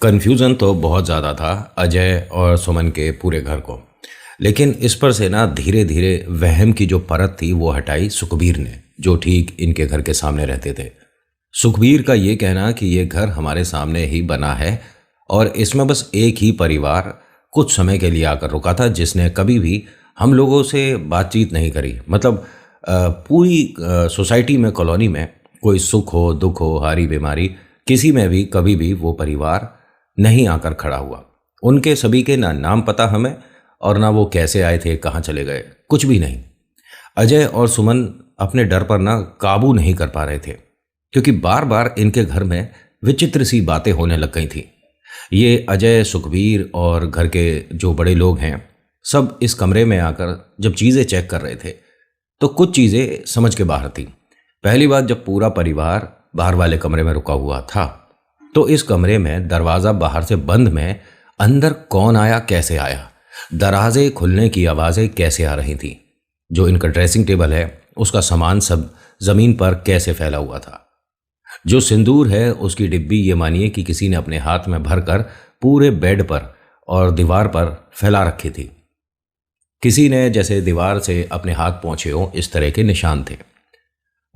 Confusion तो बहुत ज़्यादा था अजय और सुमन के पूरे घर को। लेकिन इस पर से ना धीरे धीरे वहम की जो परत थी वो हटाई सुखबीर ने, जो ठीक इनके घर के सामने रहते थे। सुखबीर का ये कहना कि ये घर हमारे सामने ही बना है और इसमें बस एक ही परिवार कुछ समय के लिए आकर रुका था, जिसने कभी भी हम लोगों से बातचीत नहीं करी। मतलब पूरी सोसाइटी में, कॉलोनी में कोई सुख हो, दुख हो, हारी बीमारी, किसी में भी कभी भी वो परिवार नहीं आकर खड़ा हुआ। उनके सभी के ना नाम पता हमें, और ना वो कैसे आए थे, कहाँ चले गए, कुछ भी नहीं। अजय और सुमन अपने डर पर ना काबू नहीं कर पा रहे थे, क्योंकि बार बार इनके घर में विचित्र सी बातें होने लग गई थी। ये अजय, सुखबीर और घर के जो बड़े लोग हैं, सब इस कमरे में आकर जब चीज़ें चेक कर रहे थे तो कुछ चीज़ें समझ के बाहर थी। पहली बात, जब पूरा परिवार बाहर वाले कमरे में रुका हुआ था तो इस कमरे में दरवाज़ा बाहर से बंद में अंदर कौन आया, कैसे आया, दरवाजे खुलने की आवाज़ें कैसे आ रही थी, जो इनका ड्रेसिंग टेबल है उसका सामान सब ज़मीन पर कैसे फैला हुआ था, जो सिंदूर है उसकी डिब्बी ये मानिए कि किसी ने अपने हाथ में भरकर पूरे बेड पर और दीवार पर फैला रखी थी। किसी ने जैसे दीवार से अपने हाथ पोंछे हो, इस तरह के निशान थे।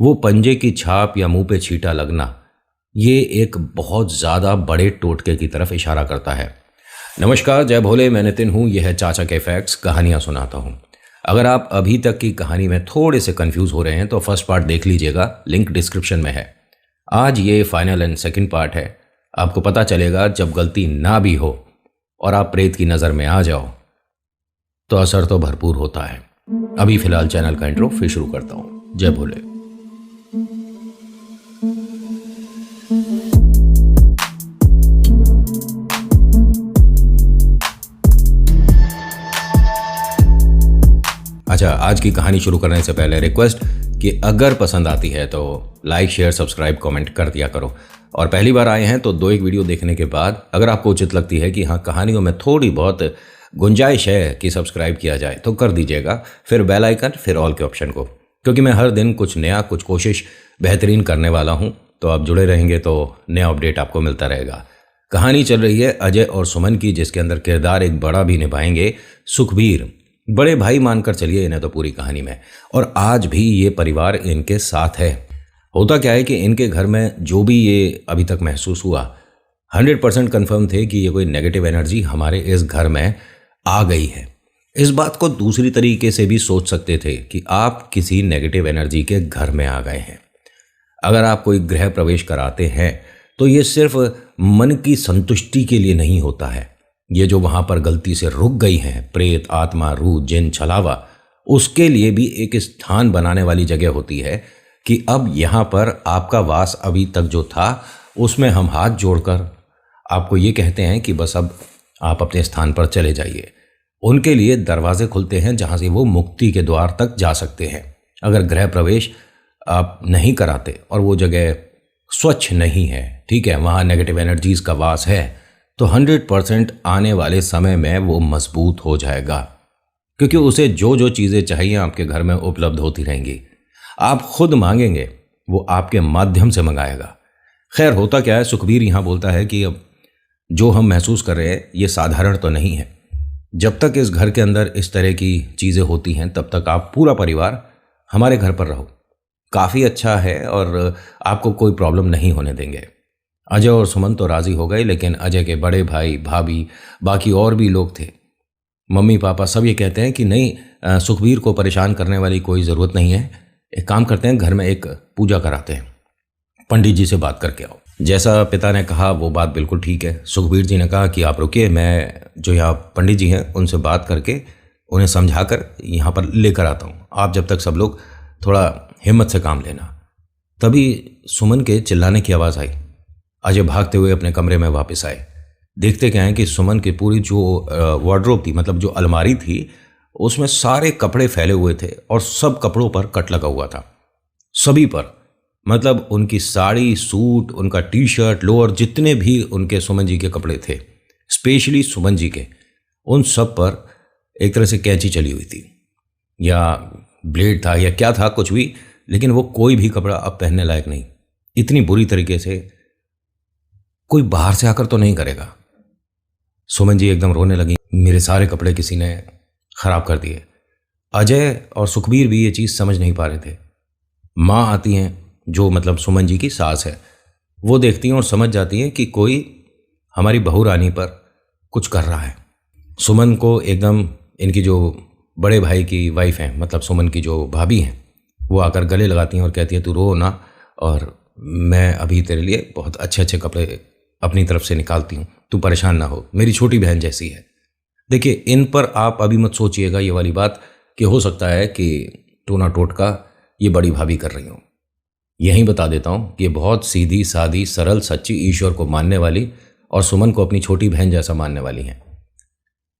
वो पंजे की छाप या मुंह पे छींटा लगना, ये एक बहुत ज़्यादा बड़े टोटके की तरफ इशारा करता है। नमस्कार, जय भोले, मैं नितिन हूँ। यह है चाचा के फैक्ट्स, कहानियाँ सुनाता हूँ। अगर आप अभी तक की कहानी में थोड़े से कंफ्यूज हो रहे हैं तो फर्स्ट पार्ट देख लीजिएगा, लिंक डिस्क्रिप्शन में है। आज ये फाइनल एंड सेकंड पार्ट है। आपको पता चलेगा जब गलती ना भी हो और आप प्रेत की नज़र में आ जाओ तो असर तो भरपूर होता है। अभी फिलहाल चैनल का इंट्रो फिर शुरू करता हूँ। जय भोले। अच्छा, आज की कहानी शुरू करने से पहले रिक्वेस्ट कि अगर पसंद आती है तो लाइक, शेयर, सब्सक्राइब, कमेंट कर दिया करो। और पहली बार आए हैं तो दो एक वीडियो देखने के बाद अगर आपको उचित लगती है कि हाँ, कहानियों में थोड़ी बहुत गुंजाइश है कि सब्सक्राइब किया जाए तो कर दीजिएगा। फिर बेल आइकन, फिर ऑल के ऑप्शन को, क्योंकि मैं हर दिन कुछ नया, कुछ कोशिश बेहतरीन करने वाला हूँ। तो आप जुड़े रहेंगे तो नया अपडेट आपको मिलता रहेगा। कहानी चल रही है अजय और सुमन की, जिसके अंदर किरदार एक बड़ा भी निभाएंगे सुखबीर। बड़े भाई मानकर चलिए इन्हें तो पूरी कहानी में। और आज भी ये परिवार इनके साथ है। होता क्या है कि इनके घर में जो भी ये अभी तक महसूस हुआ, 100% कन्फर्म थे कि ये कोई नेगेटिव एनर्जी हमारे इस घर में आ गई है। इस बात को दूसरी तरीके से भी सोच सकते थे कि आप किसी नेगेटिव एनर्जी के घर में आ गए हैं। अगर आप कोई गृह प्रवेश कराते हैं तो ये सिर्फ मन की संतुष्टि के लिए नहीं होता है। ये जो वहाँ पर गलती से रुक गई हैं, प्रेत, आत्मा, रूह, जिन, छलावा, उसके लिए भी एक स्थान बनाने वाली जगह होती है कि अब यहाँ पर आपका वास अभी तक जो था उसमें हम हाथ जोड़कर आपको ये कहते हैं कि बस अब आप अपने स्थान पर चले जाइए। उनके लिए दरवाजे खुलते हैं जहाँ से वो मुक्ति के द्वार तक जा सकते हैं। अगर गृह प्रवेश आप नहीं कराते और वो जगह स्वच्छ नहीं है, ठीक है, वहाँ नेगेटिव एनर्जीज का वास है, तो 100% आने वाले समय में वो मजबूत हो जाएगा, क्योंकि उसे जो जो चीज़ें चाहिए आपके घर में उपलब्ध होती रहेंगी। आप खुद मांगेंगे, वो आपके माध्यम से मंगाएगा। खैर, होता क्या है, सुखबीर यहाँ बोलता है कि अब जो हम महसूस कर रहे हैं ये साधारण तो नहीं है। जब तक इस घर के अंदर इस तरह की चीज़ें होती हैं तब तक आप पूरा परिवार हमारे घर पर रहो, काफ़ी अच्छा है और आपको कोई प्रॉब्लम नहीं होने देंगे। अजय और सुमन तो राज़ी हो गए, लेकिन अजय के बड़े भाई, भाभी, बाकी और भी लोग थे, मम्मी पापा, सब ये कहते हैं कि नहीं, सुखबीर को परेशान करने वाली कोई ज़रूरत नहीं है। एक काम करते हैं, घर में एक पूजा कराते हैं, पंडित जी से बात करके आओ। जैसा पिता ने कहा वो बात बिल्कुल ठीक है। सुखबीर जी ने कहा कि आप रुकिए, मैं जो यहाँ पंडित जी हैं उनसे बात करके उन्हें समझा कर यहाँ पर लेकर आता हूँ। आप जब तक सब लोग थोड़ा हिम्मत से काम लेना। तभी सुमन के चिल्लाने की आवाज़ आई। अजय भागते हुए अपने कमरे में वापस आए। देखते क्या है कि सुमन की पूरी जो वार्डरोब थी, मतलब जो अलमारी थी, उसमें सारे कपड़े फैले हुए थे और सब कपड़ों पर कट लगा हुआ था, सभी पर। मतलब उनकी साड़ी, सूट, उनका टी शर्ट, लोअर, जितने भी उनके सुमन जी के कपड़े थे, स्पेशली सुमन जी के, उन सब पर एक तरह से कैंची चली हुई थी, या ब्लेड था या क्या था, कुछ भी, लेकिन वो कोई भी कपड़ा अब पहनने लायक नहीं। इतनी बुरी तरीके से कोई बाहर से आकर तो नहीं करेगा। सुमन जी एकदम रोने लगी। मेरे सारे कपड़े किसी ने खराब कर दिए। अजय और सुखबीर भी ये चीज़ समझ नहीं पा रहे थे। माँ आती हैं, जो मतलब सुमन जी की सास है, वो देखती हैं और समझ जाती हैं कि कोई हमारी बहू रानी पर कुछ कर रहा है। सुमन को एकदम इनकी जो बड़े भाई की वाइफ हैं, मतलब सुमन की जो भाभी हैं, वो आकर गले लगाती हैं और कहती है तू रो ना, और मैं अभी तेरे लिए बहुत अच्छे अच्छे कपड़े अपनी तरफ से निकालती हूँ, तू परेशान ना हो, मेरी छोटी बहन जैसी है। देखिए, इन पर आप अभी मत सोचिएगा ये वाली बात कि हो सकता है कि टोना टोटका ये बड़ी भाभी कर रही हो। यहीं बता देता हूँ कि ये बहुत सीधी सादी सरल सच्ची ईश्वर को मानने वाली और सुमन को अपनी छोटी बहन जैसा मानने वाली हैं।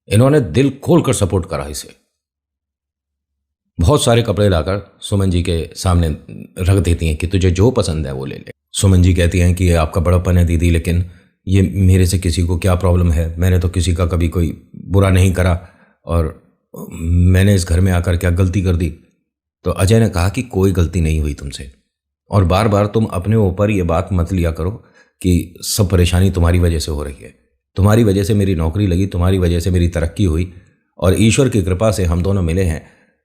इन्होंने दिल खोल कर सपोर्ट करा इसे। बहुत सारे कपड़े लाकर सुमन जी के सामने रख देती हैं कि तुझे जो पसंद है वो ले ले। सुमन जी कहती हैं कि ये आपका बड़प्पन है दीदी, लेकिन ये मेरे से किसी को क्या प्रॉब्लम है, मैंने तो किसी का कभी कोई बुरा नहीं करा, और मैंने इस घर में आकर क्या गलती कर दी। तो अजय ने कहा कि कोई गलती नहीं हुई तुमसे, और बार बार तुम अपने ऊपर ये बात मत लिया करो कि सब परेशानी तुम्हारी वजह से हो रही है। तुम्हारी वजह से मेरी नौकरी लगी, तुम्हारी वजह से मेरी तरक्की हुई, और ईश्वर की कृपा से हम दोनों मिले हैं।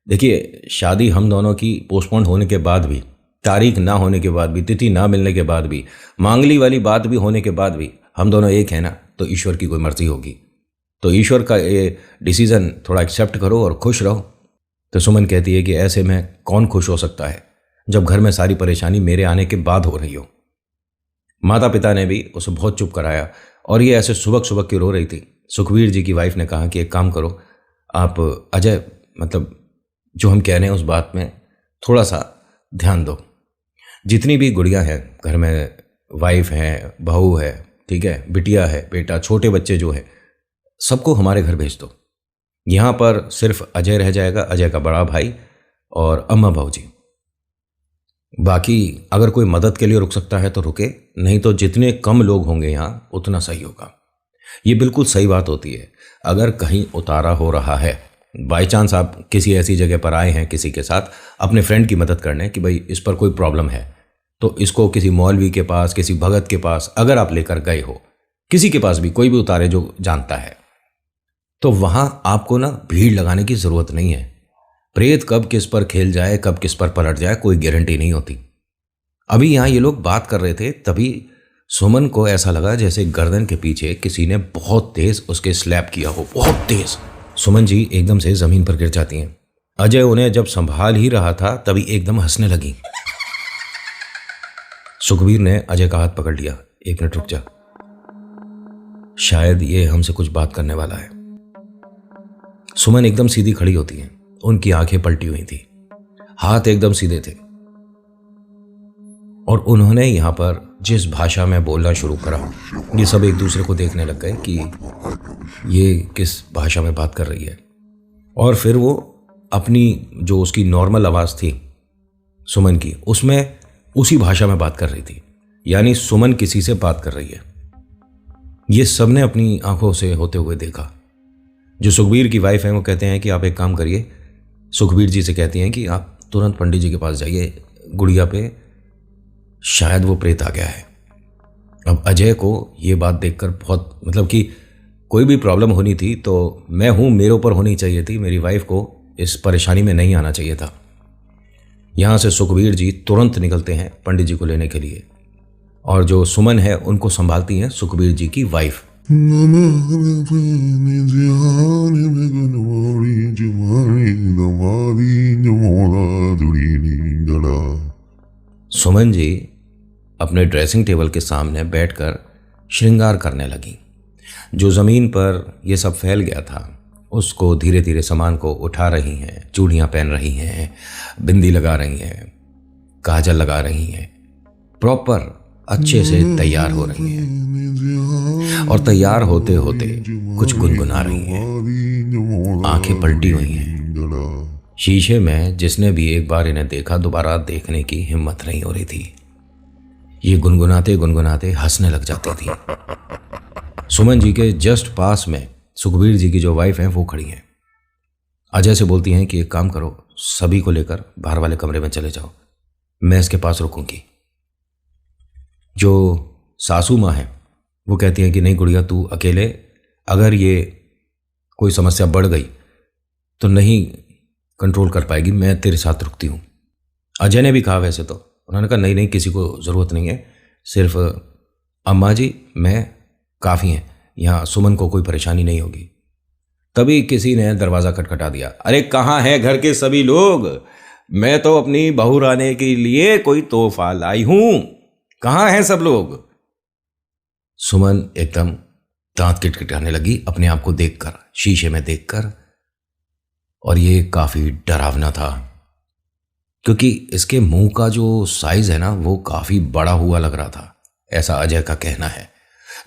देखिए, शादी हम दोनों की पोस्टपोन होने के बाद भी, तारीख ना होने के बाद भी, तिथि ना मिलने के बाद भी, मांगली वाली बात भी होने के बाद भी हम दोनों एक हैं ना, तो ईश्वर की कोई मर्जी होगी। तो ईश्वर का ये डिसीज़न थोड़ा एक्सेप्ट करो और खुश रहो। तो सुमन कहती है कि ऐसे में कौन खुश हो सकता है जब घर में सारी परेशानी मेरे आने के बाद हो रही हो। माता पिता ने भी उसे बहुत चुप कराया, और ये ऐसे सुबक सुबक की रो रही थी। सुखबीर जी की वाइफ ने कहा कि एक काम करो, आप अजय, मतलब जो हम कह रहे हैं उस बात में थोड़ा सा ध्यान दो। जितनी भी गुड़ियाँ हैं घर में, वाइफ है, बहू है, ठीक है, बिटिया है, बेटा, छोटे बच्चे जो है, सबको हमारे घर भेज दो। यहाँ पर सिर्फ अजय रह जाएगा, अजय का बड़ा भाई और अम्मा भाऊजी। बाकी अगर कोई मदद के लिए रुक सकता है तो रुके, नहीं तो जितने कम लोग होंगे यहाँ उतना सही होगा। ये बिल्कुल सही बात होती है। अगर कहीं उतारा हो रहा है, बाई चांस आप किसी ऐसी जगह पर आए हैं किसी के साथ अपने फ्रेंड की मदद करने कि भाई इस पर कोई प्रॉब्लम है, तो इसको किसी मौलवी के पास, किसी भगत के पास अगर आप लेकर गए हो, किसी के पास भी, कोई भी उतारे जो जानता है, तो वहां आपको ना भीड़ लगाने की जरूरत नहीं है। प्रेत कब किस पर खेल जाए, कब किस पर पलट जाए, कोई गारंटी नहीं होती। अभी यहां ये लोग बात कर रहे थे, तभी सुमन को ऐसा लगा जैसे गर्दन के पीछे किसी ने बहुत तेज उसके स्लैप किया हो, बहुत तेज। सुमन जी एकदम से जमीन पर गिर जाती हैं। अजय उन्हें जब संभाल ही रहा था तभी एकदम हंसने लगी। सुखबीर ने अजय का हाथ पकड़ लिया। एक मिनट रुक जा, शायद ये हमसे कुछ बात करने वाला है। सुमन एकदम सीधी खड़ी होती है, उनकी आंखें पलटी हुई थी, हाथ एकदम सीधे थे, और उन्होंने यहां पर जिस भाषा में बोलना शुरू करा, ये सब एक दूसरे को देखने लग गए कि ये किस भाषा में बात कर रही है। और फिर वो अपनी जो उसकी नॉर्मल आवाज थी सुमन की, उसमें उसी भाषा में बात कर रही थी, यानी सुमन किसी से बात कर रही है। ये सबने अपनी आंखों से होते हुए देखा। जो सुखबीर की वाइफ है वो कहते हैं कि आप एक काम करिए, सुखबीर जी से कहती हैं कि आप तुरंत पंडित जी के पास जाइए, गुड़िया पे शायद वो प्रेत आ गया है। अब अजय को ये बात देखकर बहुत, मतलब कि कोई भी प्रॉब्लम होनी थी तो मैं हूं, मेरे ऊपर होनी चाहिए थी, मेरी वाइफ को इस परेशानी में नहीं आना चाहिए था। यहां से सुखबीर जी तुरंत निकलते हैं पंडित जी को लेने के लिए, और जो सुमन है उनको संभालती हैं सुखबीर जी की वाइफ। सुमन जी अपने ड्रेसिंग टेबल के सामने बैठकर श्रृंगार करने लगी। जो जमीन पर ये सब फैल गया था उसको धीरे धीरे सामान को उठा रही हैं, चूड़ियां पहन रही हैं, बिंदी लगा रही हैं, काजल लगा रही हैं, प्रॉपर अच्छे से तैयार हो रही हैं, और तैयार होते होते कुछ गुनगुना रही हैं, आंखें पलटी हुई हैं। शीशे में जिसने भी एक बार इन्हें देखा दोबारा देखने की हिम्मत नहीं हो रही थी। ये गुनगुनाते गुनगुनाते हंसने लग जाती थी। सुमन जी के जस्ट पास में सुखबीर जी की जो वाइफ है वो खड़ी हैं। अजय से बोलती हैं कि एक काम करो, सभी को लेकर बाहर वाले कमरे में चले जाओ, मैं इसके पास रुकूंगी। जो सासू माँ है वो कहती हैं कि नहीं गुड़िया, तू अकेले, अगर ये कोई समस्या बढ़ गई तो नहीं कंट्रोल कर पाएगी, मैं तेरे साथ रुकती हूँ। अजय ने भी कहा वैसे तो, उन्होंने कहा नहीं नहीं, किसी को ज़रूरत नहीं है, सिर्फ अम्मा जी मैं काफ़ी हैं, यहाँ सुमन को कोई परेशानी नहीं होगी। तभी किसी ने दरवाज़ा खटखटा दिया। अरे कहाँ हैं घर के सभी लोग? मैं तो अपनी बहू लाने के लिए कोई तोहफा लाई हूँ, कहाँ हैं सब लोग? सुमन एकदम दांत किटकिटाने लगी अपने आप को देखकर, शीशे में देखकर, और ये काफ़ी डरावना था क्योंकि इसके मुंह का जो साइज़ है ना वो काफ़ी बड़ा हुआ लग रहा था, ऐसा अजय का कहना है।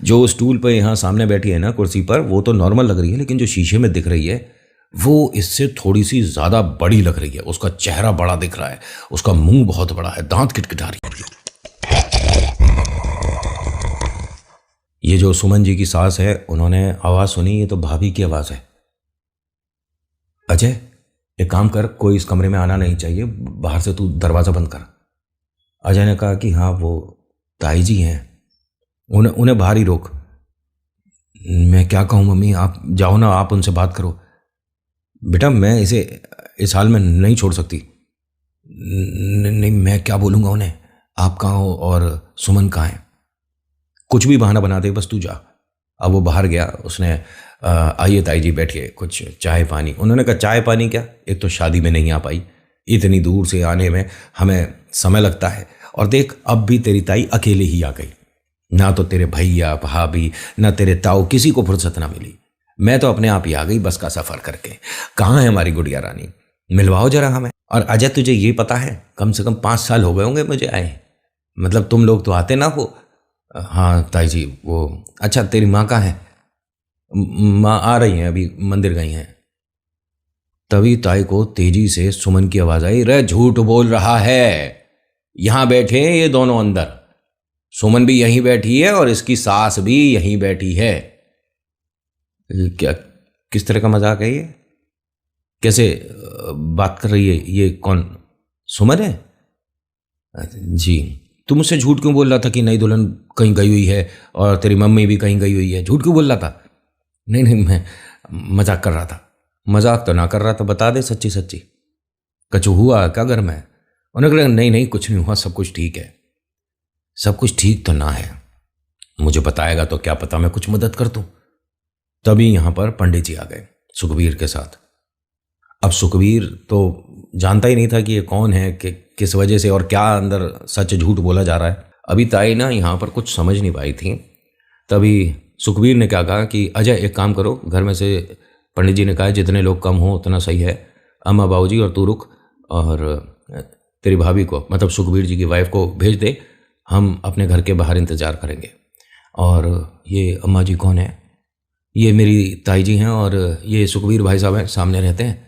जो स्टूल पर यहाँ सामने बैठी है ना कुर्सी पर, वो तो नॉर्मल लग रही है, लेकिन जो शीशे में दिख रही है वो इससे थोड़ी सी ज़्यादा बड़ी लग रही है। उसका चेहरा बड़ा दिख रहा है, उसका मुंह बहुत बड़ा है, दांत किटकिटा रही है। ये जो सुमन जी की सास है, उन्होंने आवाज़ सुनी, ये तो भाभी की आवाज़ है। अजय एक काम कर, कोई इस कमरे में आना नहीं चाहिए, बाहर से तू दरवाज़ा बंद कर। अजय ने कहा कि हाँ वो ताई जी हैं, उन्हें बाहर ही रोक। मैं क्या कहूँ मम्मी, आप जाओ ना, आप उनसे बात करो। बेटा मैं इसे इस हाल में नहीं छोड़ सकती। नहीं मैं क्या बोलूँगा उन्हें, आप कहाँ हो और सुमन कहाँ है? कुछ भी बहाना बना दे, बस तू जा। अब वो बाहर गया, उसने आइए ताई जी बैठिए, कुछ चाय पानी। उन्होंने कहा चाय पानी क्या, एक तो शादी में नहीं आ पाई, इतनी दूर से आने में हमें समय लगता है, और देख अब भी तेरी ताई अकेले ही आ गई, ना तो तेरे भैया भाभी ना तेरे ताऊ, किसी को फुर्सत ना मिली। मैं तो अपने आप ही आ गई बस का सफ़र करके। कहाँ है हमारी गुड़िया रानी, मिलवाओ जरा हमें। और अजय तुझे ये पता है, कम से कम 5 साल हो गए होंगे मुझे आए, मतलब तुम लोग तो आते ना हो। हाँ ताई जी, वो अच्छा तेरी माँ कहाँ है? माँ आ रही हैं, अभी मंदिर गई हैं। तभी ताई को तेजी से सुमन की आवाज आई, रे झूठ बोल रहा है, यहां बैठे हैं ये दोनों अंदर, सुमन भी यहीं बैठी है और इसकी सास भी यहीं बैठी है। क्या, किस तरह का मजाक है ये? कैसे बात कर रही है ये? कौन सुमन है? जी, तू मुझसे झूठ क्यों बोल रहा था कि नई दुल्हन कहीं गई हुई है और तेरी मम्मी भी कहीं गई हुई है? झूठ क्यों बोल रहा था? नहीं नहीं, मैं मजाक कर रहा था। मजाक तो ना कर रहा था, बता दे सच्ची सच्ची, कछु हुआ क्या घर में? उन्होंने कहा नहीं नहीं कुछ नहीं हुआ, सब कुछ ठीक है। सब कुछ ठीक तो ना है, मुझे बताएगा तो क्या पता मैं कुछ मदद कर दूं। तभी यहां पर पंडित जी आ गए सुखबीर के साथ। अब सुखबीर तो जानता ही नहीं था कि ये कौन है, कि किस वजह से और क्या अंदर सच झूठ बोला जा रहा है। अभी ताई ना यहाँ पर कुछ समझ नहीं पाई थी। तभी सुखबीर ने क्या कहा कि अजय एक काम करो, घर में से पंडित जी ने कहा जितने लोग कम हो उतना सही है, अम्मा बाबूजी और तू रुक, और तेरी भाभी को, मतलब सुखबीर जी की वाइफ को भेज दे, हम अपने घर के बाहर इंतज़ार करेंगे। और ये अम्मा जी कौन है? ये मेरी ताई जी हैं और ये सुखबीर भाई साहब हैं, सामने रहते हैं।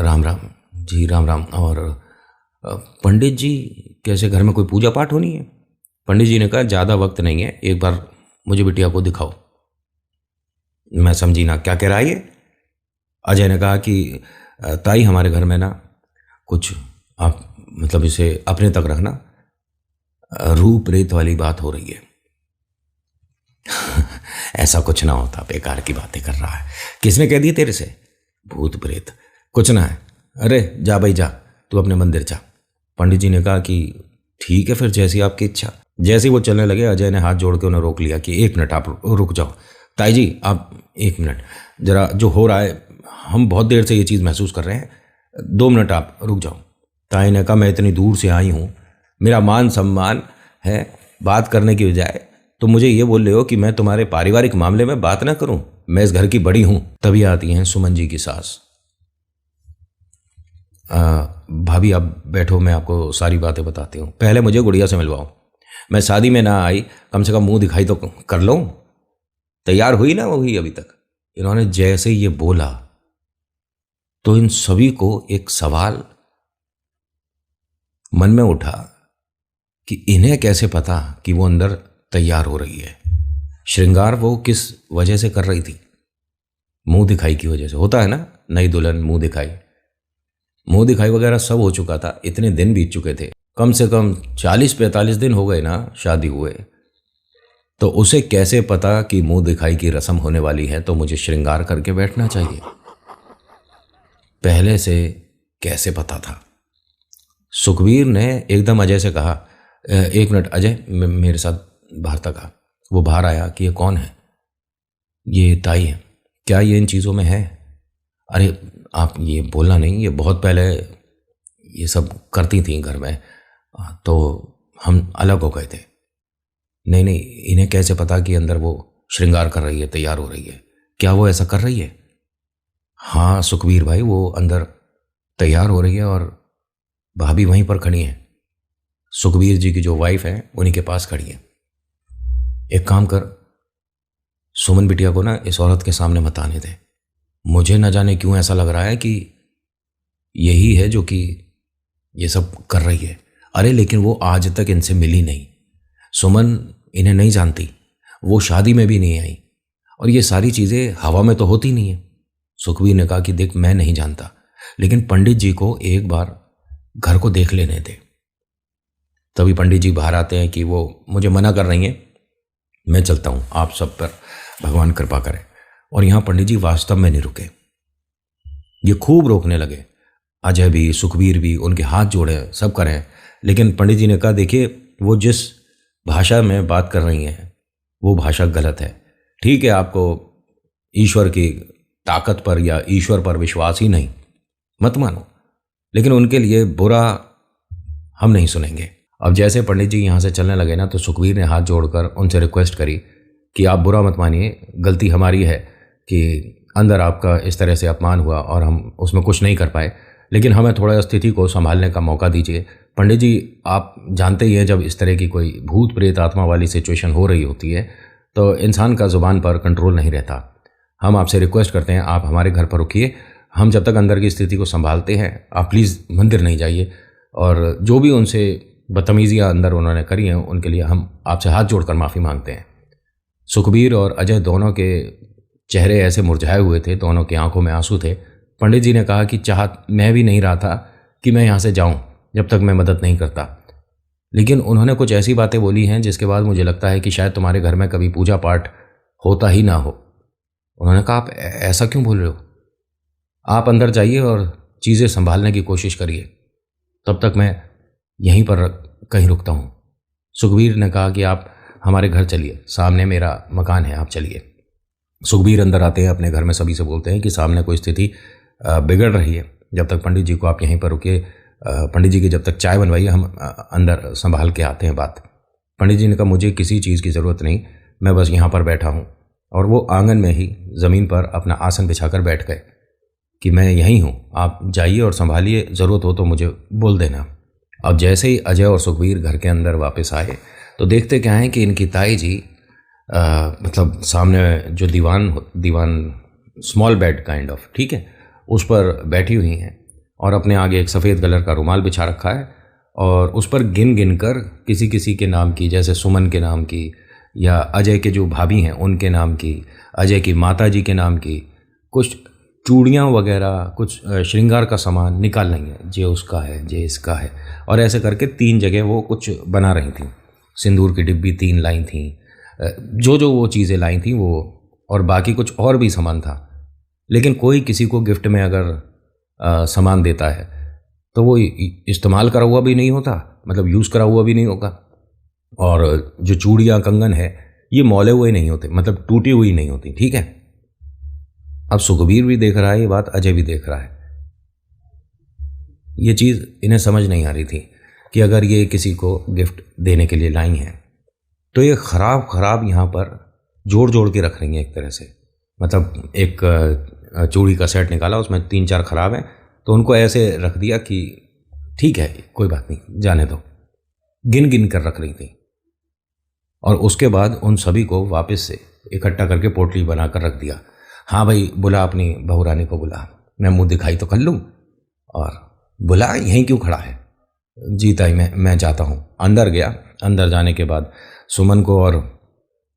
राम राम जी, राम राम। और पंडित जी कैसे, घर में कोई पूजा पाठ होनी है? पंडित जी ने कहा ज़्यादा वक्त नहीं है, एक बार मुझे बिटिया को दिखाओ। मैं समझी ना क्या कह रहा है ये। अजय ने कहा कि ताई हमारे घर में ना कुछ, आप मतलब इसे अपने तक रखना, रूप रेत वाली बात हो रही है। ऐसा कुछ ना होता, बेकार की बातें कर रहा है। किसने कह दी तेरे से? भूत प्रेत कुछ ना है। अरे जा भाई जा, तू अपने मंदिर जा। पंडित जी ने कहा कि ठीक है फिर, जैसी आपकी इच्छा। जैसे ही वो चलने लगे, अजय ने हाथ जोड़ के उन्हें रोक लिया कि 1 मिनट आप रुक जाओ। ताई जी आप 1 मिनट, जरा जो हो रहा है, हम बहुत देर से ये चीज़ महसूस कर रहे हैं, 2 मिनट आप रुक जाओ। ताई ने कहा मैं इतनी दूर से आई हूँ, मेरा मान सम्मान है, बात करने की बजाय तो मुझे ये बोल रहे हो कि मैं तुम्हारे पारिवारिक मामले में बात ना करूं? मैं इस घर की बड़ी हूं। तभी आती हैं सुमन जी की सास। भाभी आप बैठो, मैं आपको सारी बातें बताती हूँ, पहले मुझे गुड़िया से मिलवाओ। मैं शादी में ना आई, कम से कम मुंह दिखाई तो कर लो। तैयार हुई ना वो हुई अभी तक? इन्होंने जैसे ये बोला तो इन सभी को एक सवाल मन में उठा कि इन्हें कैसे पता कि वो अंदर तैयार हो रही है। श्रृंगार वो किस वजह से कर रही थी? मुंह दिखाई की वजह से। होता है ना, नई दुल्हन मुंह दिखाई, मुंह दिखाई वगैरह सब हो चुका था। इतने दिन बीत चुके थे, कम से कम 40-45 दिन हो गए ना शादी हुए। तो उसे कैसे पता कि मुंह दिखाई की रस्म होने वाली है, तो मुझे श्रृंगार करके बैठना चाहिए। पहले से कैसे पता था? सुखबीर ने एकदम अजय से कहा, एक मिनट अजय, मेरे साथ बाहर तक आ। वो बाहर आया कि ये कौन है? ये ताई है। क्या ये इन चीज़ों में है? अरे आप ये बोलना नहीं, ये बहुत पहले ये सब करती थी घर में, तो हम अलग हो गए थे। नहीं नहीं, इन्हें कैसे पता कि अंदर वो श्रृंगार कर रही है, तैयार हो रही है? क्या वो ऐसा कर रही है? हाँ सुखबीर भाई, वो अंदर तैयार हो रही है और भाभी वहीं पर खड़ी है। सुखबीर जी की जो वाइफ है उन्हीं के पास खड़ी है। एक काम कर, सुमन बिटिया को ना इस औरत के सामने मत आने दे। मुझे न जाने क्यों ऐसा लग रहा है कि यही है जो कि ये सब कर रही है। अरे लेकिन वो आज तक इनसे मिली नहीं, सुमन इन्हें नहीं जानती, वो शादी में भी नहीं आई, और ये सारी चीज़ें हवा में तो होती नहीं है। सुखबीर ने कहा कि देख, मैं नहीं जानता, लेकिन पंडित जी को एक बार घर को देख लेने दे। तभी पंडित जी बाहर आते हैं कि वो मुझे मना कर रही हैं, मैं चलता हूँ, आप सब पर भगवान कृपा करें। और यहाँ पंडित जी वास्तव में नहीं रुके, ये खूब रोकने लगे। अजय भी, सुखबीर भी उनके हाथ जोड़े, सब करें, लेकिन पंडित जी ने कहा, देखिए वो जिस भाषा में बात कर रही हैं वो भाषा गलत है। ठीक है, आपको ईश्वर की ताकत पर या ईश्वर पर विश्वास ही नहीं, मत मानो, लेकिन उनके लिए बुरा हम नहीं सुनेंगे। अब जैसे पंडित जी यहाँ से चलने लगे ना, तो सुखबीर ने हाथ जोड़कर उनसे रिक्वेस्ट करी कि आप बुरा मत मानिए, गलती हमारी है कि अंदर आपका इस तरह से अपमान हुआ और हम उसमें कुछ नहीं कर पाए, लेकिन हमें थोड़ा स्थिति को संभालने का मौका दीजिए। पंडित जी, आप जानते ही हैं, जब इस तरह की कोई भूत प्रेत आत्मा वाली सिचुएशन हो रही होती है तो इंसान का ज़ुबान पर कंट्रोल नहीं रहता। हम आपसे रिक्वेस्ट करते हैं, आप हमारे घर पर रुकिए, हम जब तक अंदर की स्थिति को संभालते हैं, आप प्लीज़ मंदिर नहीं जाइए। और जो भी उनसे बदतमीजियाँ अंदर उन्होंने करी हैं उनके लिए हम आपसे हाथ जोड़कर माफ़ी मांगते हैं। सुखबीर और अजय दोनों के चेहरे ऐसे मुरझाए हुए थे, दोनों की आंखों में आंसू थे। पंडित जी ने कहा कि चाह मैं भी नहीं रहा था कि मैं यहाँ से जाऊँ जब तक मैं मदद नहीं करता, लेकिन उन्होंने कुछ ऐसी बातें बोली हैं जिसके बाद मुझे लगता है कि शायद तुम्हारे घर में कभी पूजा पाठ होता ही ना हो। उन्होंने कहा, आप ऐसा क्यों बोल रहे हो? आप अंदर जाइए और चीज़ें संभालने की कोशिश करिए, तब तक मैं यहीं पर कहीं रुकता हूँ। सुखबीर ने कहा कि आप हमारे घर चलिए, सामने मेरा मकान है, आप चलिए। सुखबीर अंदर आते हैं, अपने घर में सभी से बोलते हैं कि सामने कोई स्थिति बिगड़ रही है, जब तक पंडित जी को आप यहीं पर रुकिए, पंडित जी की जब तक चाय बनवाइए, हम अंदर संभाल के आते हैं बात। पंडित जी ने कहा, मुझे किसी चीज़ की ज़रूरत नहीं, मैं बस यहाँ पर बैठा हूँ। और वो आंगन में ही ज़मीन पर अपना आसन बिछाकर बैठ गए कि मैं यहीं हूँ, आप जाइए और संभालिए, ज़रूरत हो तो मुझे बोल देना। अब जैसे ही अजय और सुखबीर घर के अंदर वापस आए तो देखते क्या है कि इनकी ताई जी मतलब सामने जो दीवान स्मॉल बेड काइंड ऑफ, ठीक है, उस पर बैठी हुई हैं और अपने आगे एक सफ़ेद कलर का रुमाल बिछा रखा है और उस पर गिन गिन कर किसी किसी के नाम की, जैसे सुमन के नाम की या अजय के जो भाभी हैं उनके नाम की, अजय की माता जी के नाम की, कुछ चूड़ियाँ वगैरह, कुछ श्रृंगार का सामान निकाल रही हैं, ये उसका है, ये इसका है, और ऐसे करके 3 जगह वो कुछ बना रही थी। सिंदूर की डिब्बी 3 लाई थी, जो वो चीज़ें लाई थी वो, और बाकी कुछ और भी सामान था। लेकिन कोई किसी को गिफ्ट में अगर सामान देता है तो वो इस्तेमाल करा हुआ भी नहीं होता, मतलब यूज़ करा हुआ भी नहीं होगा, और जो चूड़ियाँ कंगन है ये मौले हुए नहीं होते, मतलब टूटी हुई नहीं होती, ठीक है। अब सुखबीर भी देख रहा है ये बात, अजय भी देख रहा है। ये चीज़ इन्हें समझ नहीं आ रही थी कि अगर ये किसी को गिफ्ट देने के लिए लाई हैं तो ये ख़राब यहाँ पर जोड़ जोड़ के रख रही हैं एक तरह से। मतलब एक चूड़ी का सेट निकाला, उसमें 3-4 ख़राब हैं, तो उनको ऐसे रख दिया कि ठीक है कोई बात नहीं, जाने दो, गिन गिन कर रख रही थी। और उसके बाद उन सभी को वापस से इकट्ठा करके पोटली बना कर रख दिया। हाँ भाई, बुला अपनी बहू रानी को, बुला, मैं मुंह दिखाई तो कर लूँ। और बुला, यहीं क्यों खड़ा है? जी ताई, मैं जाता हूँ। अंदर गया। अंदर जाने के बाद सुमन को और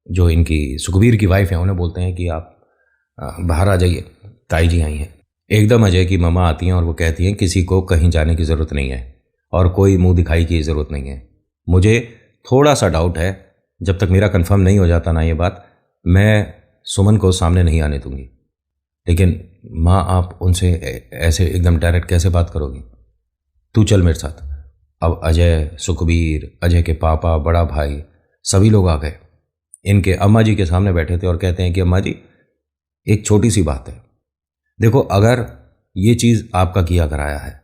जो इनकी सुखबीर की वाइफ है उन्हें बोलते हैं कि आप बाहर आ जाइए, ताई जी आई हैं। एकदम अजय की मम्मा आती हैं और वो कहती हैं किसी को कहीं जाने की ज़रूरत नहीं है और कोई मुंह दिखाई की ज़रूरत नहीं है। मुझे थोड़ा सा डाउट है जब तक मेरा कंफर्म नहीं हो जाता ना ये बात, मैं सुमन को सामने नहीं आने दूंगी। लेकिन माँ, आप उनसे ऐसे एकदम डायरेक्ट कैसे बात करोगी? तू चल मेरे साथ। अब अजय, सुखबीर, अजय के पापा, बड़ा भाई, सभी लोग आ गए। इनके अम्मा जी के सामने बैठे थे और कहते हैं कि अम्मा जी, एक छोटी सी बात है। देखो, अगर ये चीज़ आपका किया कराया है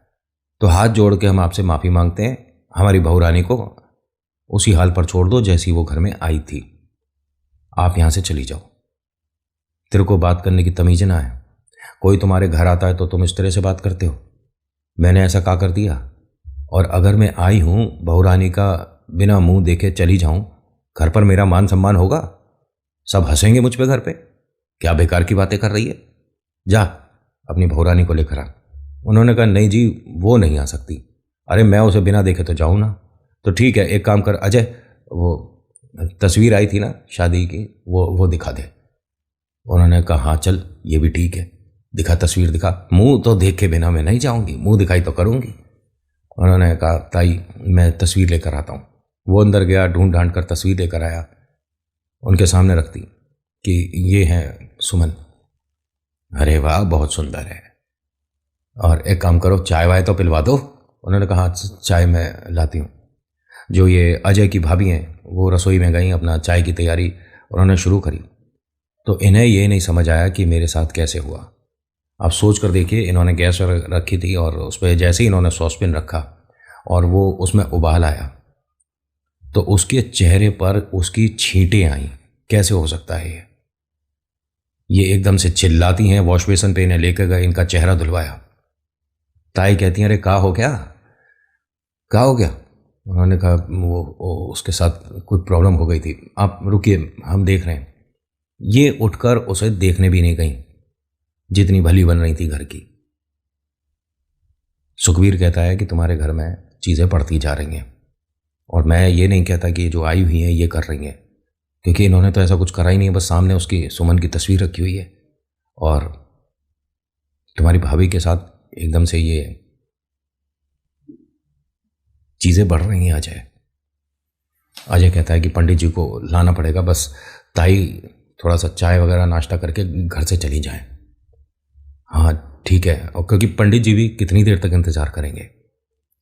तो हाथ जोड़ के हम आपसे माफ़ी मांगते हैं। हमारी बहू रानी को उसी हाल पर छोड़ दो जैसी वो घर में आई थी। आप यहाँ से चली जाओ। तेरे को बात करने की तमीज़ ना है। कोई तुम्हारे घर आता है तो तुम इस तरह से बात करते हो। मैंने ऐसा क्या कर दिया? और अगर मैं आई हूँ बहू रानी का बिना मुंह देखे चली जाऊँ, घर पर मेरा मान सम्मान होगा? सब हंसेंगे मुझ पे घर पे। क्या बेकार की बातें कर रही है? जा अपनी बहू रानी को लेकर आ। उन्होंने कहा नहीं जी, वो नहीं आ सकती। अरे मैं उसे बिना देखे तो जाऊँ ना। तो ठीक है, एक काम कर अजय, वो तस्वीर आई थी ना शादी की, वो दिखा दे। उन्होंने कहा हाँ चल, ये भी ठीक है, दिखा, तस्वीर दिखा। मुंह तो देख के बिना मैं नहीं जाऊंगी, मुंह दिखाई तो करूंगी। उन्होंने कहा ताई, मैं तस्वीर लेकर आता हूँ। वो अंदर गया, ढूंढ ढांड कर तस्वीर लेकर आया, उनके सामने रख दी कि ये है सुमन। अरे वाह, बहुत सुंदर है। और एक काम करो, चाय वाय तो पिलवा दो। उन्होंने कहा चाय मैं लाती हूँ। जो ये अजय की भाभी हैं वो रसोई में गई, अपना चाय की तैयारी उन्होंने शुरू करी। तो इन्हें ये नहीं समझ आया कि मेरे साथ कैसे हुआ। आप सोच कर देखिए, इन्होंने गैस रखी थी और उस पर जैसे ही इन्होंने सॉसपेन रखा और वो उसमें उबाल आया तो उसके चेहरे पर उसकी छींटें आई। कैसे हो सकता है ये एकदम से चिल्लाती हैं। वॉश बेसिन पे इन्हें लेकर गए, इनका चेहरा धुलवाया। ताई कहती हैं अरे क्या हो गया, क्या हो गया? उन्होंने कहा वो उसके साथ कोई प्रॉब्लम हो गई थी, आप रुकिए हम देख रहे हैं। ये उठकर उसे देखने भी नहीं गई, जितनी भली बन रही थी घर की। सुखबीर कहता है कि तुम्हारे घर में चीज़ें बढ़ती जा रही हैं और मैं ये नहीं कहता कि जो आई हुई हैं ये कर रही हैं, क्योंकि इन्होंने तो ऐसा कुछ करा ही नहीं है। बस सामने उसकी सुमन की तस्वीर रखी हुई है और तुम्हारी भाभी के साथ एकदम से ये चीज़ें बढ़ रही हैं। अजय कहता है कि पंडित जी को लाना पड़ेगा, बस ताई थोड़ा सा चाय वगैरह नाश्ता करके घर से चली जाएं। हाँ ठीक है, और क्योंकि पंडित जी भी कितनी देर तक इंतज़ार करेंगे।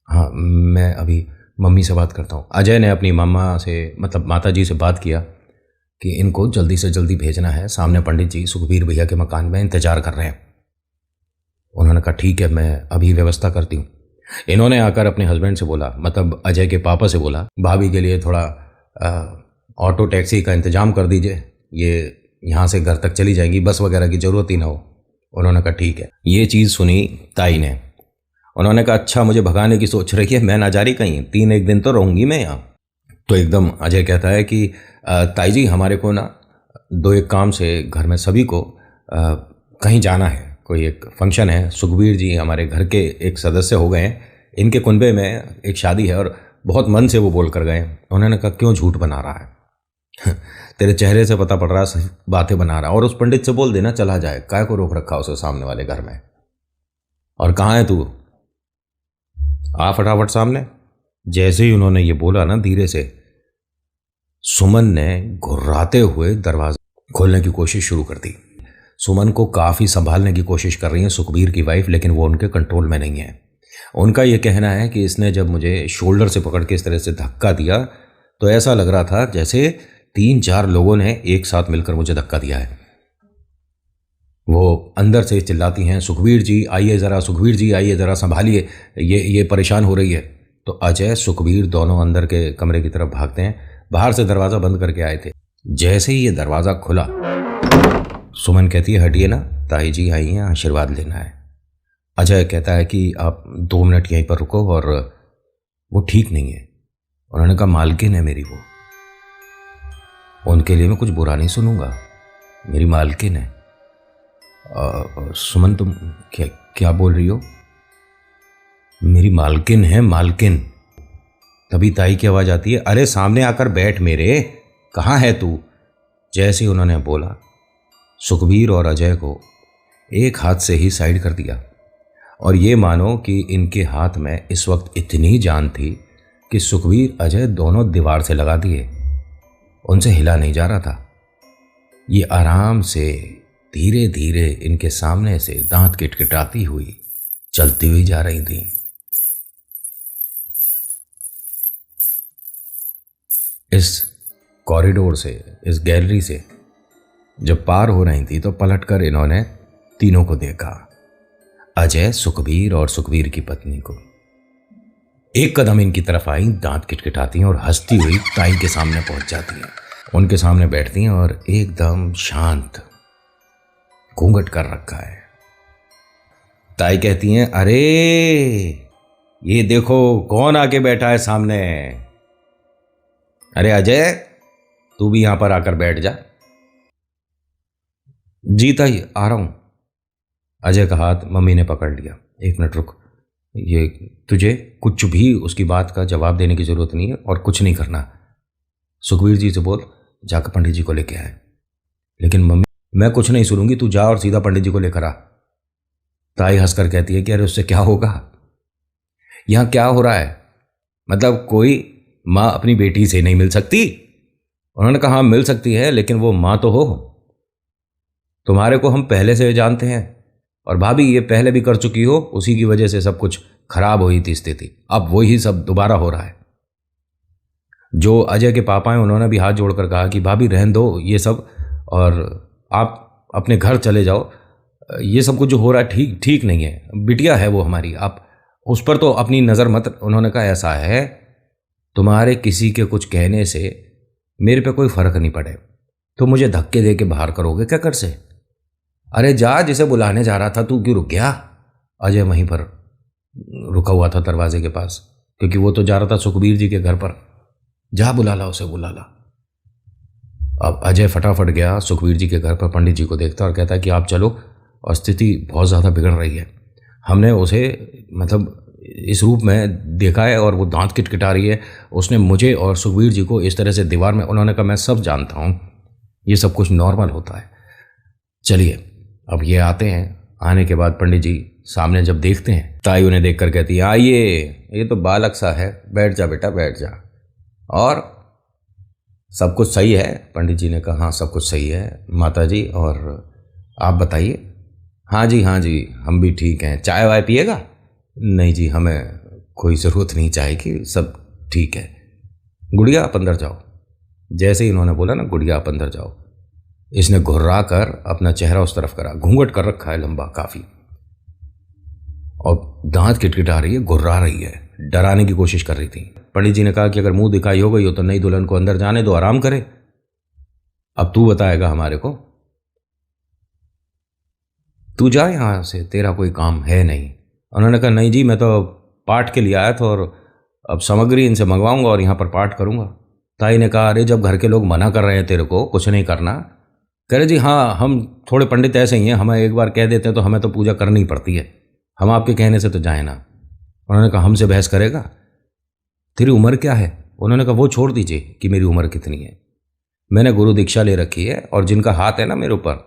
हाँ मैं अभी मम्मी से बात करता हूँ। अजय ने अपनी मम्मा से, मतलब माता जी से बात किया कि इनको जल्दी से जल्दी भेजना है। सामने पंडित जी सुखबीर भैया के मकान में इंतज़ार कर रहे हैं। उन्होंने कहा ठीक है, मैं अभी व्यवस्था करती हूँ। इन्होंने आकर अपने हस्बैंड से बोला, मतलब अजय के पापा से बोला, भाभी के लिए थोड़ा ऑटो टैक्सी का इंतज़ाम कर दीजिए, ये यहाँ से घर तक चली जाएंगी, बस वगैरह की ज़रूरत ही ना हो। उन्होंने कहा ठीक है। ये चीज़ सुनी ताई ने। उन्होंने कहा अच्छा, मुझे भगाने की सोच रही है, मैं ना जा रही कहीं, 3 दिन तो रहूँगी मैं यहाँ। तो एकदम अजय कहता है कि ताई जी, हमारे को ना 2 काम से घर में सभी को कहीं जाना है, कोई एक फंक्शन है। सुखबीर जी हमारे घर के एक सदस्य हो गए हैं, इनके कुनबे में एक शादी है और बहुत मन से वो बोल कर गए। उन्होंने कहा क्यों झूठ बना रहा है तेरे चेहरे से पता पड़ रहा है बातें बना रहा है। और उस पंडित से बोल देना चला जाए, काय को रोक रखा उसे सामने वाले घर में। और कहाँ है तू, आ फटाफट सामने। जैसे ही उन्होंने ये बोला ना, धीरे से सुमन ने घुर्राते हुए दरवाजा खोलने की कोशिश शुरू कर दी। सुमन को काफ़ी संभालने की कोशिश कर रही है सुखबीर की वाइफ, लेकिन वो उनके कंट्रोल में नहीं है। उनका ये कहना है कि इसने जब मुझे शोल्डर से पकड़ के इस तरह से धक्का दिया तो ऐसा लग रहा था जैसे 3-4 लोगों ने एक साथ मिलकर मुझे धक्का दिया है। वो अंदर से चिल्लाती हैं सुखबीर जी आइए ज़रा, सुखबीर जी आइए ज़रा, संभालिए, ये परेशान हो रही है। तो अजय सुखबीर दोनों अंदर के कमरे की तरफ भागते हैं। बाहर से दरवाज़ा बंद करके आए थे। जैसे ही ये दरवाज़ा खुला, सुमन कहती है हटिए ना, ताई जी आई हैं, आशीर्वाद लेना है। अजय कहता है कि आप 2 मिनट यहीं पर रुको, और वो ठीक नहीं है। उन्होंने कहा मालकिन है मेरी, वो, उनके लिए मैं कुछ बुरा नहीं सुनूंगा, मेरी मालकिन है। सुमन तुम क्या बोल रही हो? मेरी मालकिन है, मालकिन। तभी ताई की आवाज़ आती है, अरे सामने आकर बैठ मेरे, कहाँ है तू? जैसे ही उन्होंने बोला, सुखबीर और अजय को एक हाथ से ही साइड कर दिया, और ये मानो कि इनके हाथ में इस वक्त इतनी जान थी कि सुखबीर अजय दोनों दीवार से लगा दिए। उनसे हिला नहीं जा रहा था। ये आराम से धीरे धीरे इनके सामने से दांत किटकिटाती हुई चलती हुई जा रही थी। इस कॉरिडोर से, इस गैलरी से जब पार हो रही थी तो पलटकर इन्होंने तीनों को देखा, अजय, सुखबीर और सुखबीर की पत्नी को। एक कदम इनकी तरफ आई, दांत किटकिटाती और हंसती हुई ताई के सामने पहुंच जाती हैं। उनके सामने बैठती हैं और एकदम शांत, घूंघट कर रखा है। ताई कहती हैं, अरे ये देखो कौन आके बैठा है सामने। अरे अजय, तू भी यहां पर आकर बैठ जा। जी ताई, आ रहा हूं। अजय का हाथ मम्मी ने पकड़ लिया। एक मिनट रुक, ये तुझे कुछ भी उसकी बात का जवाब देने की जरूरत नहीं है और कुछ नहीं करना। सुखबीर जी से बोल जाकर पंडित जी को लेके आए। लेकिन मम्मी, मैं कुछ नहीं सुनूंगी, तू जा और सीधा पंडित जी को लेकर आ। ताई हंसकर कहती है कि अरे उससे क्या होगा, यहां क्या हो रहा है, मतलब कोई माँ अपनी बेटी से नहीं मिल सकती? उन्होंने कहा हाँ मिल सकती है, लेकिन वो माँ तो हो। तुम्हारे को हम पहले से जानते हैं, और भाभी ये पहले भी कर चुकी हो, उसी की वजह से सब कुछ खराब हुई थी स्थिति। अब वही सब दोबारा हो रहा है। जो अजय के पापा हैं उन्होंने भी हाथ जोड़कर कहा कि भाभी रहने दो ये सब, और आप अपने घर चले जाओ। ये सब कुछ जो हो रहा है ठीक नहीं है। बिटिया है वो हमारी, आप उस पर तो अपनी नज़र मत। उन्होंने कहा ऐसा है, तुम्हारे किसी के कुछ कहने से मेरे पे कोई फर्क नहीं पड़े, तो मुझे धक्के दे के बाहर करोगे क्या घर से? अरे जा, जिसे बुलाने जा रहा था तू क्यों रुक गया? अजय वहीं पर रुका हुआ था दरवाजे के पास, क्योंकि वो तो जा रहा था सुखबीर जी के घर पर। जा बुला ला उसे, बुला ला। अब अजय फटाफट गया सुखबीर जी के घर पर, पंडित जी को देखता और कहता है कि आप चलो, और स्थिति बहुत ज़्यादा बिगड़ रही है। हमने उसे मतलब इस रूप में देखा है और वो दांत किटकिटा रही है। उसने मुझे और सुखबीर जी को इस तरह से दीवार में, उन्होंने कहा मैं सब जानता हूँ, ये सब कुछ नॉर्मल होता है। चलिए अब ये आते हैं। आने के बाद पंडित जी सामने जब देखते हैं, ताई उन्हें देखकर कहती है आइए, ये तो बालक सा है, बैठ जा बेटा बैठ जा। और सब कुछ सही है? पंडित जी ने कहा हाँ सब कुछ सही है माता जी, और आप बताइए? हाँ जी हम भी ठीक हैं। चाय वाय पिएगा? नहीं जी, हमें कोई ज़रूरत नहीं चाय की, सब ठीक है। गुड़िया आप अंदर जाओ। जैसे ही इन्होंने बोला ना गुड़िया आप अंदर जाओ, इसने घुर्रा कर अपना चेहरा उस तरफ करा, घूंघट कर रखा है लंबा काफ़ी, और दांत किटकिटा रही है, घुर्रा रही है, डराने की कोशिश कर रही थी। पंडित जी ने कहा कि अगर मुंह दिखाई हो गई हो तो नई दुल्हन को अंदर जाने दो, आराम करे। अब तू बताएगा हमारे को, तू जा यहां से, तेरा कोई काम है नहीं। उन्होंने कहा नहीं जी, मैं तो पाठ के लिए आया था और अब सामग्री इनसे मंगवाऊंगा और यहाँ पर पाठ करूंगा। ताई ने कहा अरे जब घर के लोग मना कर रहे हैं तेरे को कुछ नहीं करना। कह रहे जी हाँ, हम थोड़े पंडित ऐसे ही हैं, हमें एक बार कह देते हैं तो हमें तो पूजा करनी पड़ती है, हम आपके कहने से तो जाए ना। उन्होंने कहा हमसे बहस करेगा? तेरी उम्र क्या है? उन्होंने कहा वो छोड़ दीजिए कि मेरी उम्र कितनी है, मैंने गुरु दीक्षा ले रखी है, और जिनका हाथ है ना मेरे ऊपर,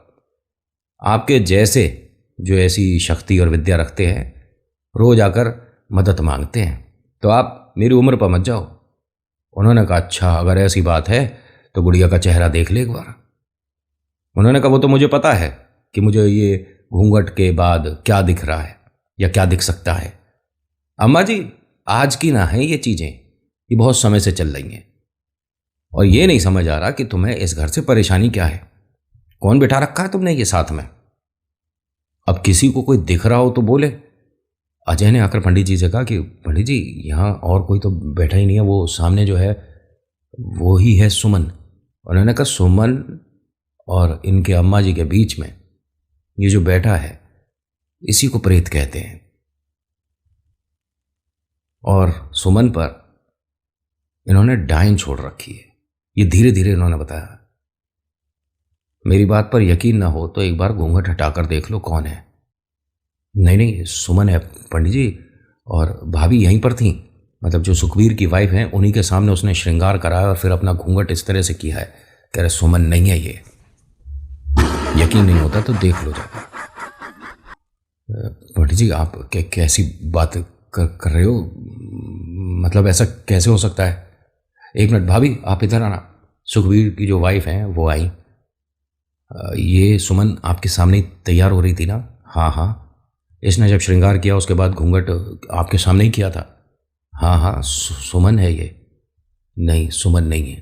आपके जैसे जो ऐसी शक्ति और विद्या रखते हैं, रोज आकर मदद मांगते हैं, तो आप मेरी उम्र पर मत जाओ। उन्होंने कहा अच्छा अगर ऐसी बात है तो गुड़िया का चेहरा देख ले एक बार। उन्होंने कहा वो तो मुझे पता है कि मुझे ये घूंघट के बाद क्या दिख रहा है या क्या दिख सकता है। अम्मा जी आज की ना है ये चीज़ें, ये बहुत समय से चल रही हैं, और ये नहीं समझ आ रहा कि तुम्हें इस घर से परेशानी क्या है, कौन बिठा रखा है तुमने ये साथ में। अब किसी को कोई दिख रहा हो तो बोले। अजय ने आकर पंडित जी से कहा कि पंडित जी यहाँ और कोई तो बैठा ही नहीं है, वो सामने जो है वो ही है सुमन। उन्होंने कहा सुमन और इनके अम्मा जी के बीच में ये जो बैठा है इसी को प्रेत कहते हैं, और सुमन पर इन्होंने डाइन छोड़ रखी है। ये धीरे धीरे इन्होंने बताया। मेरी बात पर यकीन ना हो तो एक बार घूंघट हटाकर देख लो कौन है। नहीं सुमन है पंडित जी, और भाभी यहीं पर थी, मतलब जो सुखबीर की वाइफ हैं उन्हीं के सामने उसने श्रृंगार कराया और फिर अपना घूंघट इस तरह से किया है। कह रहे सुमन नहीं है ये, यकीन नहीं होता तो देख लो जाकर। पंडित जी आप कैसी बात कर रहे हो, मतलब ऐसा कैसे हो सकता है? एक मिनट भाभी आप इधर आना। सुखबीर की जो वाइफ हैं वो आई। ये सुमन आपके सामने ही तैयार हो रही थी ना? हाँ हाँ। इसने जब श्रृंगार किया उसके बाद घूंघट आपके सामने ही किया था। हाँ हाँ, सुमन है ये। नहीं, सुमन नहीं है।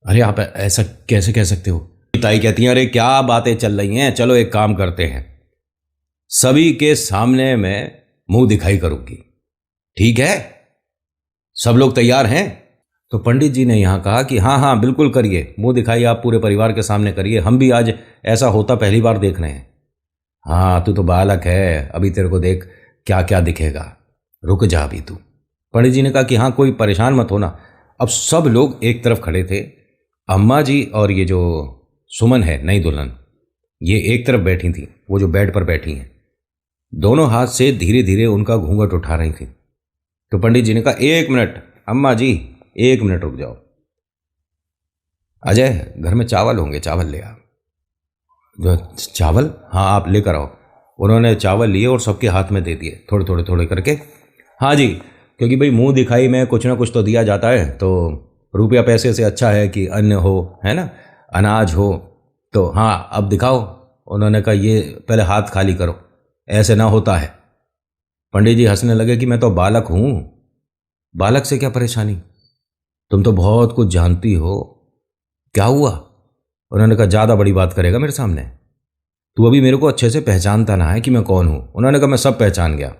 अरे आप ऐसा कैसे कह सकते हो? ताई कहती हैं, अरे क्या बातें चल रही हैं, चलो एक काम करते हैं, सभी के सामने मैं मुंह दिखाई करूंगी, ठीक है? सब लोग तैयार हैं? तो पंडित जी ने यहाँ कहा कि हाँ हाँ बिल्कुल करिए, मुंह दिखाई आप पूरे परिवार के सामने करिए, हम भी आज ऐसा होता पहली बार देख रहे हैं। हाँ तू तो बालक है, अभी तेरे को देख क्या क्या दिखेगा, रुक जा अभी तू। पंडित जी ने कहा कि हाँ कोई परेशान मत होना। अब सब लोग एक तरफ खड़े थे, अम्मा जी और ये जो सुमन है नई दुल्हन, ये एक तरफ बैठी थी, वो जो बेड पर बैठी हैं, दोनों हाथ से धीरे धीरे उनका घूंघट उठा रही थी। तो पंडित जी ने कहा, एक मिनट अम्मा जी, एक मिनट रुक जाओ। अजय घर में चावल होंगे, चावल ले आ। चावल? हाँ आप लेकर आओ। उन्होंने चावल लिए और सबके हाथ में दे दिए, थोड़े थोड़े थोड़े करके। हाँ जी, क्योंकि भाई मुंह दिखाई में कुछ ना कुछ तो दिया जाता है, तो रुपया पैसे से अच्छा है कि अन्न हो, है ना, अनाज हो। तो हाँ अब दिखाओ। उन्होंने कहा ये पहले हाथ खाली करो, ऐसे ना होता है। पंडित जी हंसने लगे कि मैं तो बालक हूँ, बालक से क्या परेशानी, तुम तो बहुत कुछ जानती हो, क्या हुआ? उन्होंने कहा ज़्यादा बड़ी बात करेगा मेरे सामने, तू अभी मेरे को अच्छे से पहचानता ना है कि मैं कौन हूँ। उन्होंने कहा मैं सब पहचान गया,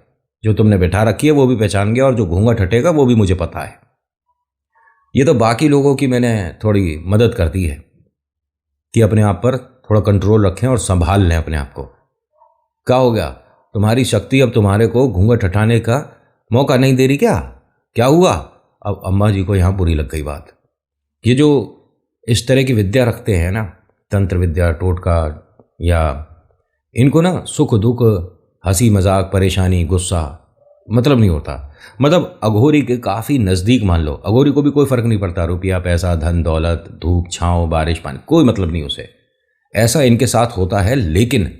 जो तुमने बैठा रखी है वो भी पहचान गया, और जो घूंघट हटेगा वो भी मुझे पता है। ये तो बाकी लोगों की मैंने थोड़ी मदद कर दी है कि अपने आप पर थोड़ा कंट्रोल रखें और संभाल लें अपने आप को। क्या हो गया, तुम्हारी शक्ति अब तुम्हारे को घूंघट हटाने का मौका नहीं दे रही क्या? क्या हुआ? अब अम्मा जी को यहाँ बुरी लग गई बात। ये जो इस तरह की विद्या रखते हैं ना, तंत्र विद्या, टोटका, या इनको ना सुख दुख, हंसी मजाक, परेशानी, गुस्सा मतलब नहीं होता। मतलब अघोरी के काफ़ी नज़दीक मान लो, अघोरी को भी कोई फ़र्क नहीं पड़ता, रुपया पैसा, धन दौलत, धूप छाँव, बारिश पानी, कोई मतलब नहीं उसे। ऐसा इनके साथ होता है। लेकिन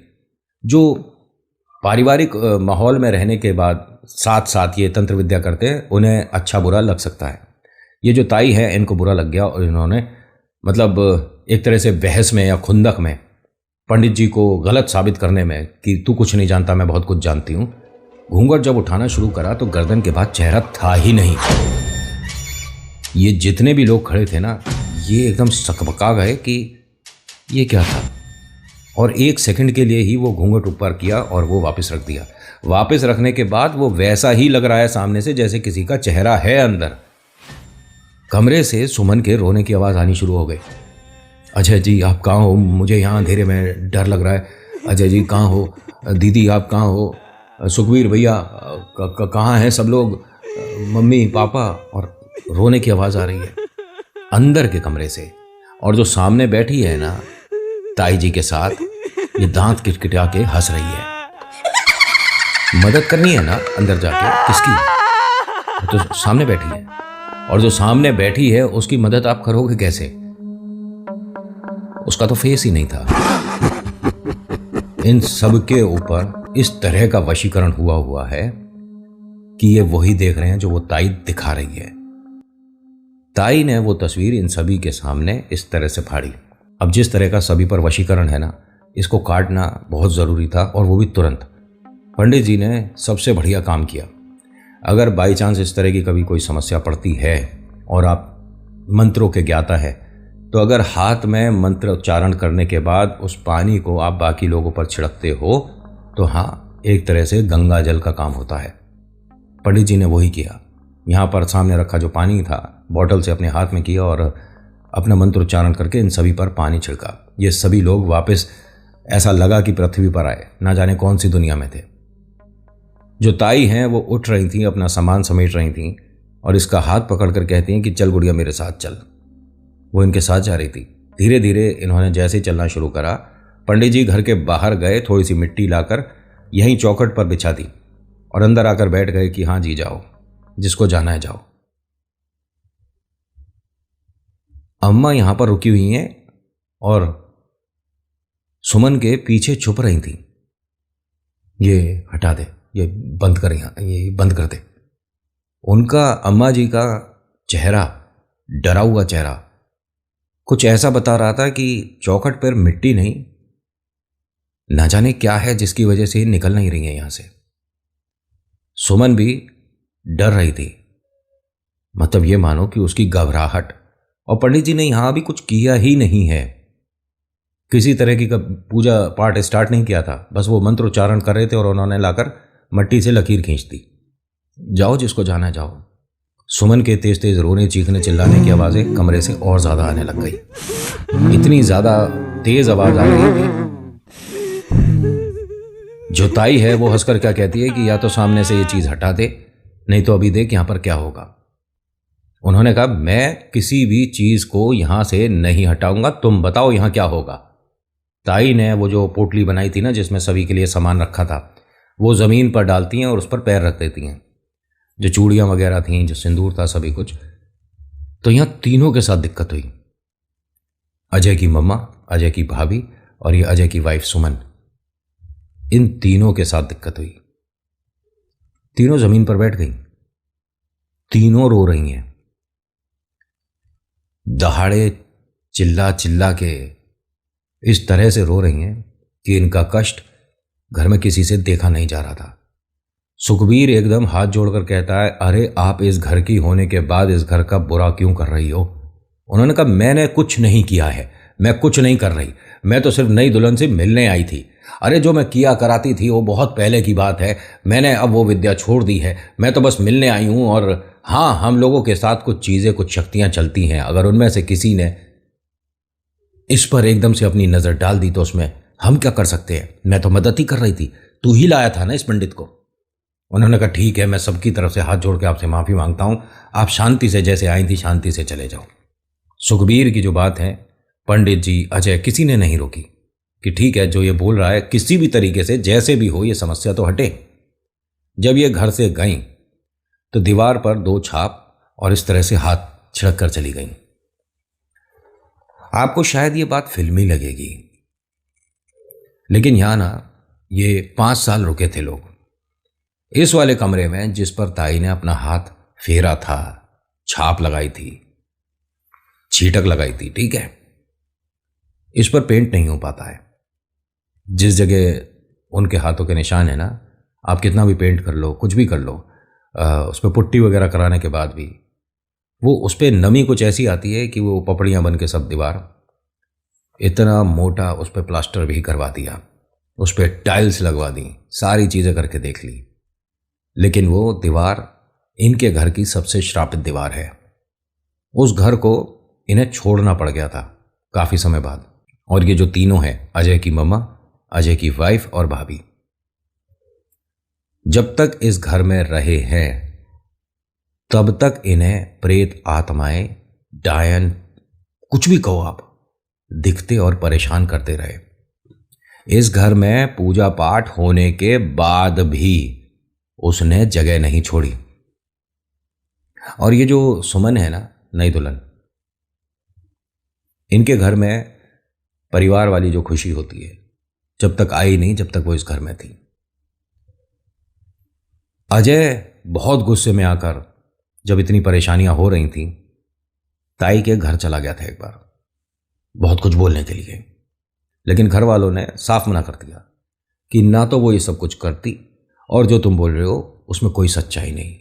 जो पारिवारिक माहौल में रहने के बाद साथ साथ ये तंत्र विद्या करते हैं, उन्हें अच्छा बुरा लग सकता है। ये जो ताई है इनको बुरा लग गया, और इन्होंने मतलब एक तरह से बहस में या खुंदक में पंडित जी को गलत साबित करने में कि तू कुछ नहीं जानता, मैं बहुत कुछ जानती हूँ, घूंघट जब उठाना शुरू करा तो गर्दन के बाद चेहरा था ही नहीं। ये जितने भी लोग खड़े थे ना, ये एकदम सकबका गए कि ये क्या था, और एक सेकंड के लिए ही वो घूंघट ऊपर किया और वो वापस रख दिया। वापस रखने के बाद वो वैसा ही लग रहा है सामने से जैसे किसी का चेहरा है अंदर। कमरे से सुमन के रोने की आवाज़ आनी शुरू हो गई। अजय जी आप कहाँ हो, मुझे यहाँ अंधेरे में डर लग रहा है। अजय जी कहाँ हो, दीदी आप कहाँ हो, सुखबीर भैया कहाँ हैं सब लोग, मम्मी पापा, और रोने की आवाज़ आ रही है अंदर के कमरे से। और जो सामने बैठी है ना ताई जी के साथ, ये दांत किटकिटा के हंस रही है। मदद करनी है ना अंदर जाके, किसकी? तो सामने बैठी है, और जो सामने बैठी है उसकी मदद आप करोगे कैसे? उसका तो फेस ही नहीं था। इन सब के ऊपर इस तरह का वशीकरण हुआ है कि ये वही देख रहे हैं जो वो ताई दिखा रही है। ताई ने वो तस्वीर इन सभी के सामने इस तरह से फाड़ी। अब जिस तरह का सभी पर वशीकरण है ना, इसको काटना बहुत ज़रूरी था, और वो भी तुरंत। पंडित जी ने सबसे बढ़िया काम किया। अगर बाई चांस इस तरह की कभी कोई समस्या पड़ती है और आप मंत्रों के ज्ञाता है, तो अगर हाथ में मंत्र उच्चारण करने के बाद उस पानी को आप बाकी लोगों पर छिड़कते हो, तो हाँ एक तरह से गंगा जल का काम होता है। पंडित जी ने वही किया। यहाँ पर सामने रखा जो पानी था, बॉटल से अपने हाथ में किया और अपना मंत्र उच्चारण करके इन सभी पर पानी छिड़का। ये सभी लोग वापस ऐसा लगा कि पृथ्वी पर आए, ना जाने कौन सी दुनिया में थे। जो ताई हैं वो उठ रही थी, अपना सामान समेट रही थी, और इसका हाथ पकड़कर कहती हैं कि चल गुड़िया मेरे साथ चल। वो इनके साथ जा रही थी। धीरे धीरे इन्होंने जैसे ही चलना शुरू करा, पंडित जी घर के बाहर गए, थोड़ी सी मिट्टी लाकर यहीं चौखट पर बिछा दी और अंदर आकर बैठ गए कि हाँ जी जाओ, जिसको जाना है जाओ। अम्मा यहां पर रुकी हुई हैं और सुमन के पीछे छुप रही थी। ये हटा दे, ये बंद कर, ये बंद कर दे। उनका अम्मा जी का चेहरा, डरा हुआ चेहरा, कुछ ऐसा बता रहा था कि चौखट पर मिट्टी नहीं, ना जाने क्या है जिसकी वजह से निकल नहीं रही है यहां से। सुमन भी डर रही थी, मतलब ये मानो कि उसकी घबराहट। और पंडित जी ने यहां भी कुछ किया ही नहीं है, किसी तरह की पूजा पाठ स्टार्ट नहीं किया था, बस वो मंत्र उच्चारण कर रहे थे और उन्होंने लाकर मट्टी से लकीर खींच दी। जाओ जिसको जाना जाओ। सुमन के तेज तेज रोने चीखने चिल्लाने की आवाज़ें कमरे से और ज़्यादा आने लग गई। इतनी ज़्यादा तेज आवाज़ आ रही थी। जो ताई है वो हंसकर क्या कहती है कि या तो सामने से ये चीज़ हटा दे, नहीं तो अभी देख यहाँ पर क्या होगा। उन्होंने कहा मैं किसी भी चीज़ को यहाँ से नहीं हटाऊंगा, तुम बताओ यहाँ क्या होगा। ताई ने वो जो पोटली बनाई थी ना जिसमें सभी के लिए सामान रखा था, वो ज़मीन पर डालती हैं और उस पर पैर रख देती हैं। जो चूड़ियाँ वगैरह थीं, जो सिंदूर था, सभी कुछ। तो यहाँ तीनों के साथ दिक्कत हुई, अजय की मम्मा, अजय की भाभी और ये अजय की वाइफ सुमन, इन तीनों के साथ दिक्कत हुई। तीनों जमीन पर बैठ गई, तीनों रो रही हैं, दहाड़े चिल्ला चिल्ला के इस तरह से रो रही हैं कि इनका कष्ट घर में किसी से देखा नहीं जा रहा था। सुखबीर एकदम हाथ जोड़कर कहता है, अरे आप इस घर की होने के बाद इस घर का बुरा क्यों कर रही हो। उन्होंने कहा मैंने कुछ नहीं किया है, मैं कुछ नहीं कर रही, मैं तो सिर्फ नई दुल्हन से मिलने आई थी। अरे जो मैं किया कराती थी वो बहुत पहले की बात है, मैंने अब वो विद्या छोड़ दी है, मैं तो बस मिलने आई हूँ। और हाँ, हम लोगों के साथ कुछ चीज़ें, कुछ शक्तियाँ चलती हैं, अगर उनमें से किसी ने इस पर एकदम से अपनी नज़र डाल दी तो उसमें हम क्या कर सकते हैं। मैं तो मदद ही कर रही थी, तू ही लाया था ना इस पंडित को। उन्होंने कहा ठीक है, मैं सबकी तरफ से हाथ जोड़ के आपसे माफ़ी मांगता हूँ, आप शांति से जैसे आई थी शांति से चले जाओ। सुखबीर की जो बात है पंडित जी, अजय, किसी ने नहीं रोकी कि ठीक है, जो ये बोल रहा है किसी भी तरीके से जैसे भी हो ये समस्या तो हटे। जब ये घर से गई तो दीवार पर 2 छाप और इस तरह से हाथ छिड़क कर चली गई। आपको शायद ये बात फिल्मी लगेगी, लेकिन यहां ना ये 5 साल रुके थे लोग इस वाले कमरे में जिस पर ताई ने अपना हाथ फेरा था, छाप लगाई थी, छीटक लगाई थी। ठीक है, इस पर पेंट नहीं हो पाता है। जिस जगह उनके हाथों के निशान है ना, आप कितना भी पेंट कर लो, कुछ भी कर लो, उस पर पुट्टी वगैरह कराने के बाद भी वो उस पर नमी कुछ ऐसी आती है कि वो पपड़ियाँ बन के सब दीवार, इतना मोटा उस पर प्लास्टर भी करवा दिया, उस पर टाइल्स लगवा दी, सारी चीज़ें करके देख ली, लेकिन वो दीवार इनके घर की सबसे श्रापित दीवार है। उस घर को इन्हें छोड़ना पड़ गया था काफ़ी समय बाद। और ये जो तीनों हैं, अजय की मम्मा, अजय की वाइफ और भाभी, जब तक इस घर में रहे हैं तब तक इन्हें प्रेत आत्माएं, डायन, कुछ भी कहो आप, दिखते और परेशान करते रहे। इस घर में पूजा पाठ होने के बाद भी उसने जगह नहीं छोड़ी। और ये जो सुमन है ना, नई दुल्हन, इनके घर में परिवार वाली जो खुशी होती है जब तक आई नहीं, जब तक वो इस घर में थी। अजय बहुत गुस्से में आकर, जब इतनी परेशानियां हो रही थीं, ताई के घर चला गया था एक बार बहुत कुछ बोलने के लिए, लेकिन घर वालों ने साफ मना कर दिया कि ना तो वो ये सब कुछ करती, और जो तुम बोल रहे हो उसमें कोई सच्चाई नहीं।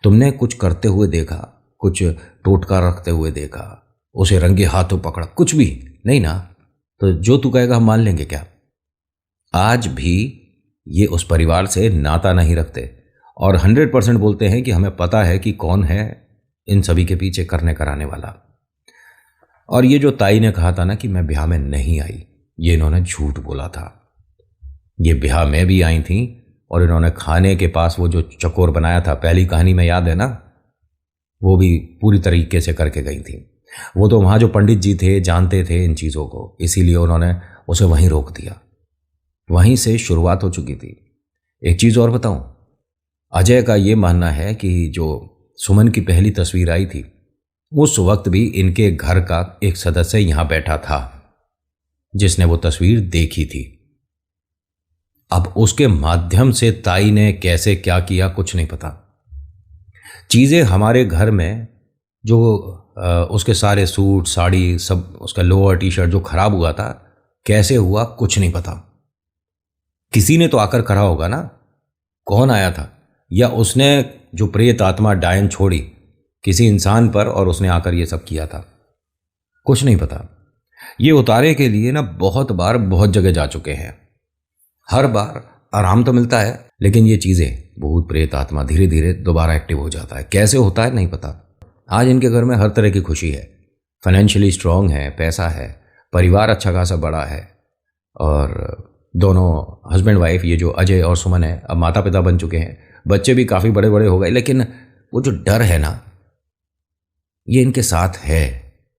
तुमने कुछ करते हुए देखा, कुछ टोटका रखते हुए देखा, उसे रंगे हाथों पकड़ा, कुछ भी नहीं ना, तो जो तू कहेगा हम मान लेंगे क्या। आज भी ये उस परिवार से नाता नहीं रखते और 100% बोलते हैं कि हमें पता है कि कौन है इन सभी के पीछे करने कराने वाला। और ये जो ताई ने कहा था ना कि मैं ब्याह में नहीं आई, ये इन्होंने झूठ बोला था। ये ब्याह में भी आई थी और इन्होंने खाने के पास वो जो चकोर बनाया था, पहली कहानी में याद है ना, वो भी पूरी तरीके से करके गई थी। वो तो वहाँ जो पंडित जी थे जानते थे इन चीज़ों को, इसीलिए उन्होंने उसे वहीं रोक दिया। वहीं से शुरुआत हो चुकी थी। एक चीज़ और बताऊं, अजय का ये मानना है कि जो सुमन की पहली तस्वीर आई थी उस वक्त भी इनके घर का एक सदस्य यहां बैठा था जिसने वो तस्वीर देखी थी। अब उसके माध्यम से ताई ने कैसे क्या किया कुछ नहीं पता। चीजें हमारे घर में जो उसके सारे सूट साड़ी सब, उसका लोअर टी शर्ट जो खराब हुआ था, कैसे हुआ कुछ नहीं पता। किसी ने तो आकर करा होगा ना, कौन आया था, या उसने जो प्रेत आत्मा डायन छोड़ी किसी इंसान पर और उसने आकर ये सब किया था, कुछ नहीं पता। ये उतारे के लिए ना बहुत बार बहुत जगह जा चुके हैं, हर बार आराम तो मिलता है, लेकिन ये चीज़ें भूत प्रेत आत्मा धीरे धीरे दोबारा एक्टिव हो जाता है। कैसे होता है नहीं पता। आज इनके घर में हर तरह की खुशी है, फाइनेंशियली स्ट्रांग है, पैसा है, परिवार अच्छा खासा बड़ा है, और दोनों हस्बैंड वाइफ, ये जो अजय और सुमन है, अब माता पिता बन चुके हैं, बच्चे भी काफ़ी बड़े बड़े हो गए, लेकिन वो जो डर है ना, ये इनके साथ है।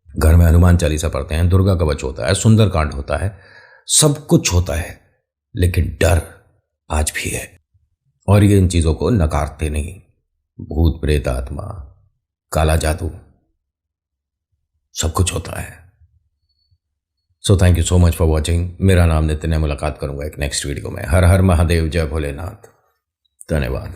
घर में हनुमान चालीसा पढ़ते हैं, दुर्गा कवच होता है, सुंदरकांड होता है, सब कुछ होता है, लेकिन डर आज भी है। और ये इन चीज़ों को नकारते नहीं। भूत प्रेत आत्मा, काला जादू, सब कुछ होता है। So thank you so much for watching. मेरा नाम नितिन है। मुलाकात करूंगा एक नेक्स्ट वीडियो में। हर हर महादेव, जय भोलेनाथ। धन्यवाद।